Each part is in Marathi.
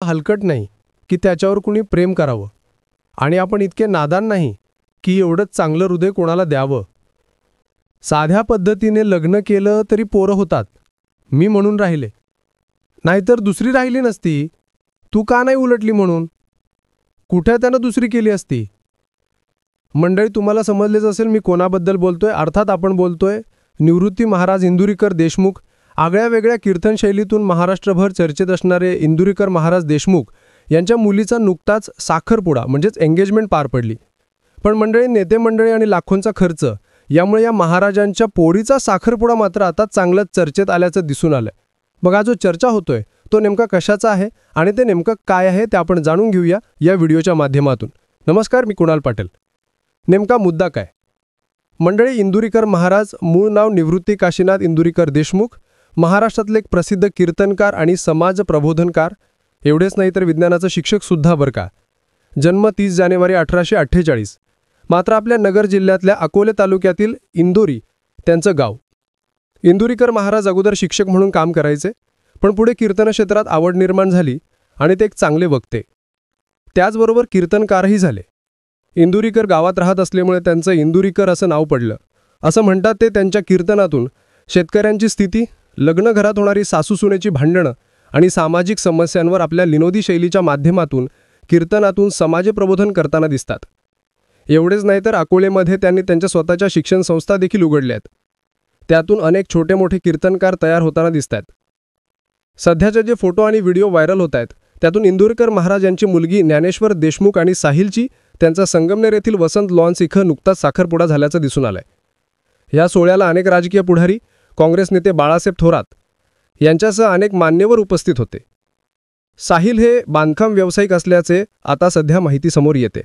हलकट नाही की त्याच्यावर कुणी प्रेम करावं, आणि आपण इतके नादान नाही की एवढंच चांगलं हृदय कोणाला द्यावं. साध्या पद्धतीने लग्न केलं तरी पोरं होतात, मी म्हणून राहिले. नाहीतर दुसरी राहिली नसती. तू का नाही उलटली म्हणून? कुठे त्यानं दुसरी केली असती? मंडळी, तुम्हाला समजलेच असेल मी कोणाबद्दल बोलतोय. अर्थात आपण बोलतोय निवृत्ती महाराज इंदुरीकर देशमुख. आगळ्या वेगळ्या कीर्तनशैलीतून महाराष्ट्रभर चर्चेत असणारे इंदुरीकर महाराज देशमुख यांच्या मुलीचा नुकताच साखरपुडा म्हणजेच एंगेजमेंट पार पडली. पण मंडळी, नेते मंडळी आणि लाखोंचा खर्च यामुळे या महाराजांच्या पोरीचा साखरपुडा मात्र आता चांगलंच चर्चेत आल्याचं दिसून आलंय. मग हा जो चर्चा होतोय तो नेमका कशाचा आहे आणि ते नेमकं काय आहे ते आपण जाणून घेऊया या व्हिडिओच्या माध्यमातून. नमस्कार, मी कुणाल पाटील. नेमका मुद्दा काय? मंडळी, इंदुरीकर महाराज मूळ नाव निवृत्ती काशीनाथ इंदुरीकर देशमुख, महाराष्ट्रातले एक प्रसिद्ध कीर्तनकार आणि समाज प्रबोधनकार. एवढेच नाही तर विज्ञानाचं शिक्षकसुद्धा बरं का. जन्म 30 जानेवारी 1848. मात्र आपल्या नगर जिल्ह्यातल्या अकोले तालुक्यातील इंदोरी त्यांचं गाव. इंदुरीकर महाराज अगोदर शिक्षक म्हणून काम करायचे, पण पुढे कीर्तन क्षेत्रात आवड निर्माण झाली आणि ते एक चांगले वक्ते, त्याचबरोबर कीर्तनकारही झाले. इंदुरीकर गावात राहत असल्यामुळे त्यांचं इंदुरीकर असं नाव पडलं. असं म्हणतात ते त्यांच्या कीर्तनातून शेतकऱ्यांची स्थिती, लग्न घरात होणारी सासूसुनेची भांडणं आणि सामाजिक समस्यांवर आपल्या विनोदी शैलीच्या माध्यमातून कीर्तनातून समाजप्रबोधन करताना दिसतात. एवढेच नाही तर अकोलेमध्ये त्यांनी त्यांच्या स्वतःच्या शिक्षण संस्था देखील उघडल्यात. त्यातून अनेक छोटे मोठे कीर्तनकार तयार होताना दिसतात. सध्याचे जे फोटो आणि व्हिडिओ व्हायरल होत आहेत त्यातून इंदुरीकर महाराज यांची मुलगी ज्ञानेश्वर देशमुख आणि साहिलची त्यांचा संगमनेर येथील वसंत लॉन्स इथं नुकताच साखरपुडा झाल्याचं दिसून आलंय. या सोहळ्याला अनेक राजकीय पुढारी, काँग्रेस नेते बाळासाहेब थोरात यांच्यासह अनेक मान्यवर उपस्थित होते. साहिल हे बांधकाम व्यावसायिक असल्याचे आता सध्या माहिती समोर येते.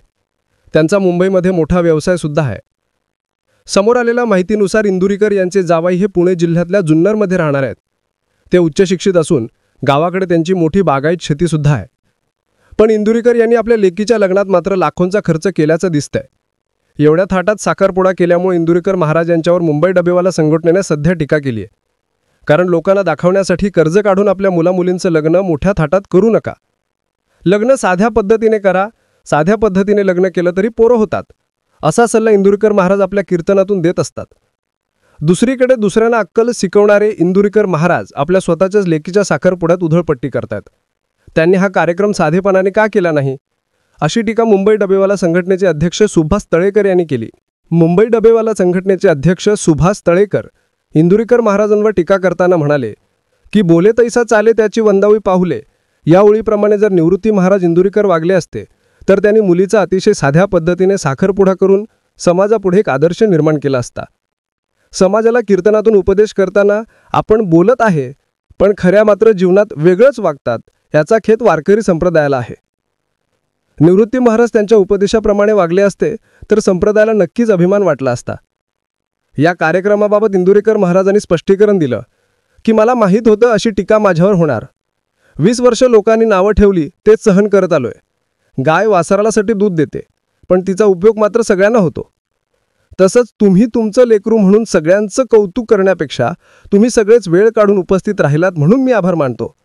त्यांचा मुंबईमध्ये मोठा व्यवसाय सुद्धा आहे. समोर आलेल्या माहितीनुसार इंदुरीकर यांचे जावई हे पुणे जिल्ह्यातल्या जुन्नरमध्ये राहणार आहेत. ते उच्च शिक्षित असून गावाकडे त्यांची मोठी बागायत शेतीसुद्धा आहे. पण इंदुरीकर यांनी आपल्या लेकीच्या लग्नात मात्र लाखोंचा खर्च केल्याचं दिसतंय. एवढ्या थाटात साखरपुडा केल्यामुळे इंदुरीकर महाराज यांच्यावर मुंबई डबेवाला संघटनेने सध्या टीका केली आहे. कारण लोकांना दाखवण्यासाठी कर्ज काढून आपल्या मुलामुलींचं लग्न मोठ्या थाटात करू नका. लग्न साध्या पद्धतीने करा. साध्या पद्धतीने लग्न केलं तरी पोरं होतात, असा सल्ला इंदुरीकर महाराज आपल्या कीर्तनातून देत असतात. दुसरीकडे दुसऱ्यांना अक्कल शिकवणारे इंदुरीकर महाराज आपल्या स्वतःच्याच लेकीच्या साखरपुड्यात उधळपट्टी करतात. त्यांनी हा कार्यक्रम साधेपणाने का केला नाही, अशी टीका मुंबई डबेवाला संघटनेचे अध्यक्ष सुभाष तळेकर यांनी केली. मुंबई डबेवाला संघटनेचे अध्यक्ष सुभाष तळेकर इंदुरीकर महाराजांवर टीका करताना म्हणाले की बोले तैसा चाले त्याची वंदावी पाहुले. या ओळीप्रमाणे जर निवृत्ती महाराज इंदुरीकर वागले असते तर त्यांनी मुलीचा अतिशय साध्या पद्धतीने साखरपुडा करून समाजापुढे एक आदर्श निर्माण केला असता. समाजाला कीर्तनातून उपदेश करताना आपण बोलत आहे, पण खऱ्या मात्र जीवनात वेगळंच वागतात, याचा खेद वारकरी संप्रदायाला आहे. निवृत्ती महाराज त्यांच्या उपदेशाप्रमाणे वागले असते तर संप्रदायाला नक्कीच अभिमान वाटला असता. या कार्यक्रमाबाबत इंदुरीकर महाराजांनी स्पष्टीकरण दिलं की मला माहीत होतं अशी टीका माझ्यावर होणार. 20 वर्ष लोकांनी नावं ठेवली, तेच सहन करत आलोय. गाय वासरालासाठी दूध देते, पण तिचा उपयोग मात्र सगळ्यांना होतो. तसंच तुम्ही तुमचं लेकरू म्हणून सगळ्यांचं कौतुक करण्यापेक्षा तुम्ही सगळेच वेळ काढून उपस्थित राहिलात म्हणून मी आभार मानतो.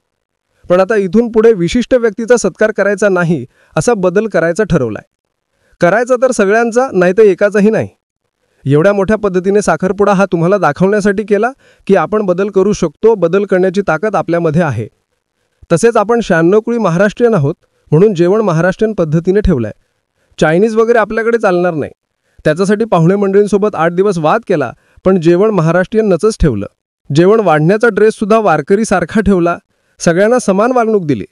पण आता इथून पुढे विशिष्ट व्यक्तीचा सत्कार करायचा नाही, असा बदल करायचा ठरवलाय. करायचा तर सगळ्यांचा, नाही तर एकाचाही नाही. एवढ्या मोठ्या पद्धतीने साखरपुडा हा तुम्हाला दाखवण्यासाठी केला की आपण बदल करू शकतो, बदल करण्याची ताकद आपल्यामध्ये आहे. तसेच आपण 96 कुळी महाराष्ट्रीयन आहोत म्हणून जेवण महाराष्ट्रीयन पद्धतीने ठेवलंय. चायनीज वगैरे आपल्याकडे चालणार नाही. त्याच्यासाठी पाहुणे मंडळींसोबत 8 दिवस वाद केला, पण जेवण महाराष्ट्रीयन नचच ठेवलं. जेवण वाढण्याचा ड्रेससुद्धा वारकरी सारखा ठेवला. सगळ्यांना समान वागणूक दिली.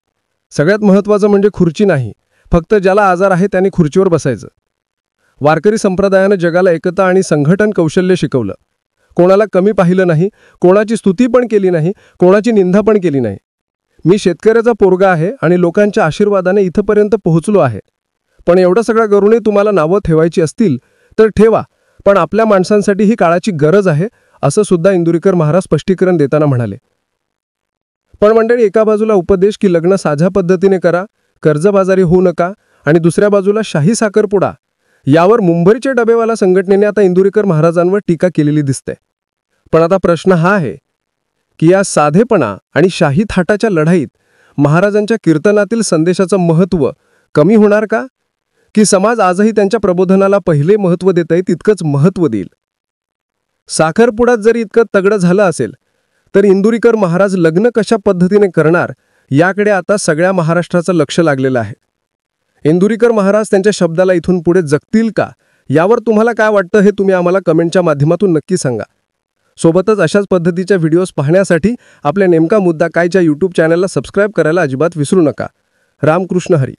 सगळ्यात महत्त्वाचं म्हणजे खुर्ची नाही, फक्त ज्याला आजार आहे त्यांनी खुर्चीवर बसायचं. वारकरी संप्रदायानं जगाला एकता आणि संघटन कौशल्य शिकवलं. कोणाला कमी पाहिलं नाही, कोणाची स्तुती पण केली नाही, कोणाची निंदा पण केली नाही. मी शेतकऱ्याचा पोरगा आहे आणि लोकांच्या आशीर्वादाने इथपर्यंत पोहोचलो आहे. पण एवढं सगळं करूनही तुम्हाला नावं ठेवायची असतील तर ठेवा, पण आपल्या माणसांसाठी ही काळाची गरज आहे, असं सुद्धा इंदुरीकर महाराज स्पष्टीकरण देताना म्हणाले. पण मंडळी, एका बाजूला उपदेश की लग्न साध्या पद्धतीने करा, कर्जबाजारी होऊ नका, आणि दुसऱ्या बाजूला शाही साखरपुडा, यावर मुंबईच्या डबेवाला संघटनेने आता इंदुरीकर महाराजांवर टीका केलेली दिसते. पण आता प्रश्न हा आहे की या साधेपणा आणि शाही थाटाच्या लढाईत महाराजांच्या कीर्तनातील संदेशाचं महत्त्व कमी होणार का? की समाज आजही त्यांच्या प्रबोधनाला पहिले महत्त्व देत आहे तितकंच महत्त्व देईल? साखरपुड्यात जरी इतकं तगडं झालं असेल तर इंदुरीकर महाराज लग्न कशा पद्धतीने करणार याकडे आता सगळ्या महाराष्ट्राचं लक्ष लागलेलं आहे. इंदुरीकर महाराज त्यांच्या शब्दाला इथून पुढे जगतील का, यावर तुम्हाला काय वाटतं हे तुम्ही आम्हाला कमेंटच्या माध्यमातून नक्की सांगा. सोबतच अशाच पद्धतीच्या व्हिडिओज पाहण्यासाठी आपल्या नेमका मुद्दा कायच्या यूट्यूब चॅनलला सबस्क्राईब करायला अजिबात विसरू नका. रामकृष्ण हरी.